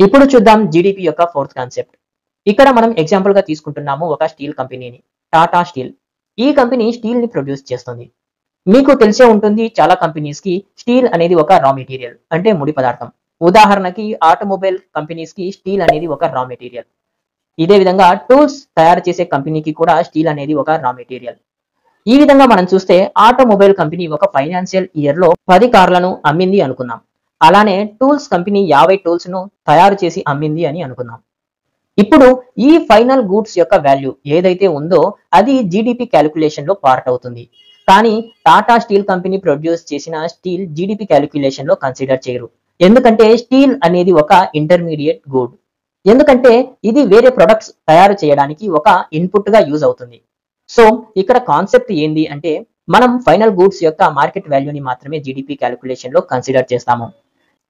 ఇప్పుడు చూద్దాం జీడీపీ యొక్క ఫోర్త్ కాన్సెప్ట్. ఇక్కడ మనం ఎగ్జాంపుల్ గా తీసుకుంటున్నాము ఒక స్టీల్ కంపెనీని, టాటా స్టీల్. ఈ కంపెనీ స్టీల్ ని ప్రొడ్యూస్ చేస్తుంది. మీకు తెలిసే ఉంటుంది చాలా కంపెనీస్ కి స్టీల్ అనేది ఒక రా మెటీరియల్ అంటే ముడి పదార్థం. ఉదాహరణకి ఆటోమొబైల్ కంపెనీస్ కి స్టీల్ అనేది ఒక రా మెటీరియల్. ఇదే విధంగా టూల్స్ తయారు చేసే కంపెనీకి కూడా స్టీల్ అనేది ఒక రా మెటీరియల్. ఈ విధంగా మనం చూస్తే ఆటోమొబైల్ కంపెనీ ఒక ఫైనాన్షియల్ ఇయర్ లో 10 కార్లను అమ్మింది అనుకుందాం. అలానే టూల్స్ కంపెనీ 50 టూల్స్ ను తయారు చేసి అమ్మింది అని అనుకుందాం. ఇప్పుడు ఈ ఫైనల్ గూడ్స్ యొక్క వాల్యూ ఏదైతే ఉందో అది జీడీపీ క్యాలిక్యులేషన్ లో పార్ట్ అవుతుంది. కానీ టాటా స్టీల్ కంపెనీ ప్రొడ్యూస్ చేసిన స్టీల్ జీడీపీ క్యాలిక్యులేషన్ లో కన్సిడర్ చేయరు. ఎందుకంటే స్టీల్ అనేది ఒక ఇంటర్మీడియట్ గుడ్. ఎందుకంటే ఇది వేరే ప్రొడక్ట్స్ తయారు చేయడానికి ఒక ఇన్పుట్ గా యూజ్ అవుతుంది. సో ఇక్కడ కాన్సెప్ట్ ఏంది అంటే మనం ఫైనల్ గూడ్స్ యొక్క మార్కెట్ వాల్యూని మాత్రమే జీడీపీ క్యాలిక్యులేషన్ లో కన్సిడర్ చేస్తాము.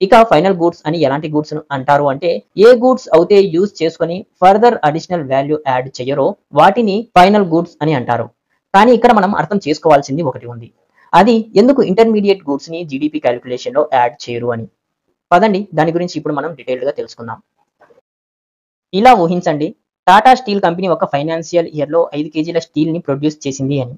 ఇక ఫైనల్ గూడ్స్ అని ఎలాంటి గూడ్స్ అంటారు అంటే ఏ గూడ్స్ అయితే యూజ్ చేసుకొని ఫర్దర్ అడిషనల్ వాల్యూ యాడ్ చేయరో వాటిని ఫైనల్ గూడ్స్ అని అంటారు. కానీ ఇక్కడ మనం అర్థం చేసుకోవాల్సింది ఒకటి ఉంది. అది ఎందుకు ఇంటర్మీడియట్ గూడ్స్ ని జీడీపీ క్యాలిక్యులేషన్ లో యాడ్ చేయరు అని. పదండి దాని గురించి ఇప్పుడు మనం డీటెయిల్డ్ గా తెలుసుకుందాం. ఇలా ఊహించండి, టాటా స్టీల్ కంపెనీ ఒక ఫైనాన్షియల్ ఇయర్ లో 5 కేజీల స్టీల్ ని ప్రొడ్యూస్ చేసింది అని.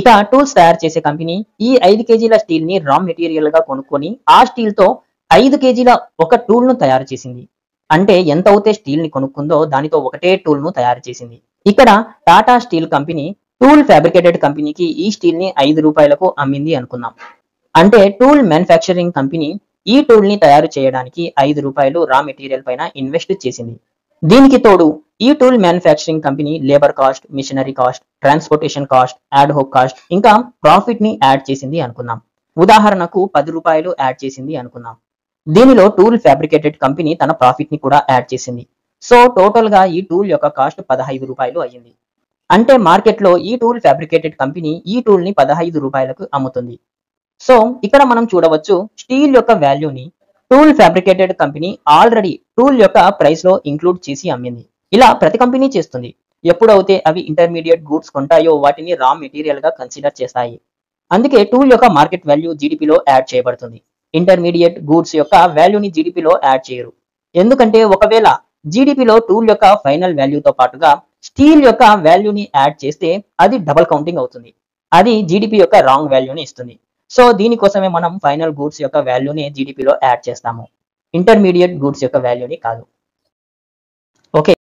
ఇక టూల్స్ తయారు చేసే కంపెనీ ఈ 5 కేజీల స్టీల్ ని రా మెటీరియల్ గా కొనుక్కొని ఆ స్టీల్ తో 5 కేజీల ఒక టూల్ ను తయారు చేసింది. అంటే ఎంత అయితే స్టీల్ ని కొనుక్కుందో దానితో ఒకటే టూల్ ను తయారు చేసింది. ఇక్కడ Tata steel company tool fabricated కంపెనీకి ఈ స్టీల్ ని 5 రూపాయలకు అమ్మింది అనుకుందాం. అంటే టూల్ మ్యానుఫ్యాక్చరింగ్ కంపెనీ ఈ టూల్ ని తయారు చేయడానికి 5 రూపాయలు రా మెటీరియల్ పైన ఇన్వెస్ట్ చేసింది. దీనికి తోడు ఈ tool manufacturing company labour cost, machinery cost, transportation cost, ad hoc cost ఇంకా ప్రాఫిట్ ని యాడ్ చేసింది అనుకుందాం. ఉదాహరణకు 10 రూపాయలు యాడ్ చేసింది అనుకుందాం. దీనిలో టూల్ ఫ్యాబ్రికేటెడ్ కంపెనీ తన ప్రాఫిట్ ని కూడా యాడ్ చేసింది. సో టోటల్ గా ఈ టూల్ యొక్క కాస్ట్ 15 రూపాయలు అయ్యింది. అంటే మార్కెట్ లో ఈ టూల్ ఫ్యాబ్రికేటెడ్ కంపెనీ ఈ టూల్ ని 15 రూపాయలకు అమ్ముతుంది. సో ఇక్కడ మనం చూడవచ్చు స్టీల్ యొక్క వాల్యూని tool fabricated company already tool యొక్క ప్రైస్ లో ఇంక్లూడ్ చేసి అమ్మింది. ఇలా ప్రతి కంపెనీ చేస్తుంది. ఎప్పుడైతే అవి ఇంటర్మీడియట్ గూడ్స్ కొంటాయో వాటిని రా మెటీరియల్ గా కన్సిడర్ చేస్తాయి. అందుకే టూల్ యొక్క మార్కెట్ వాల్యూ జీడీపీలో యాడ్ చేయబడుతుంది. ఇంటర్మీడియట్ గూడ్స్ యొక్క వాల్యూని జీడీపీలో యాడ్ చేయరు. ఎందుకంటే ఒకవేళ జీడీపీలో టూల్ యొక్క ఫైనల్ వాల్యూతో పాటుగా స్టీల్ యొక్క వాల్యూని యాడ్ చేస్తే అది డబుల్ కౌంటింగ్ అవుతుంది. అది జీడీపీ యొక్క రాంగ్ వాల్యూని ఇస్తుంది. సో దీనికోసమే మనం ఫైనల్ గూడ్స్ యొక్క వాల్యూని జీడీపీలో యాడ్ చేస్తాము, ఇంటర్మీడియట్ గూడ్స్ యొక్క వాల్యూని కాదు. ఓకే.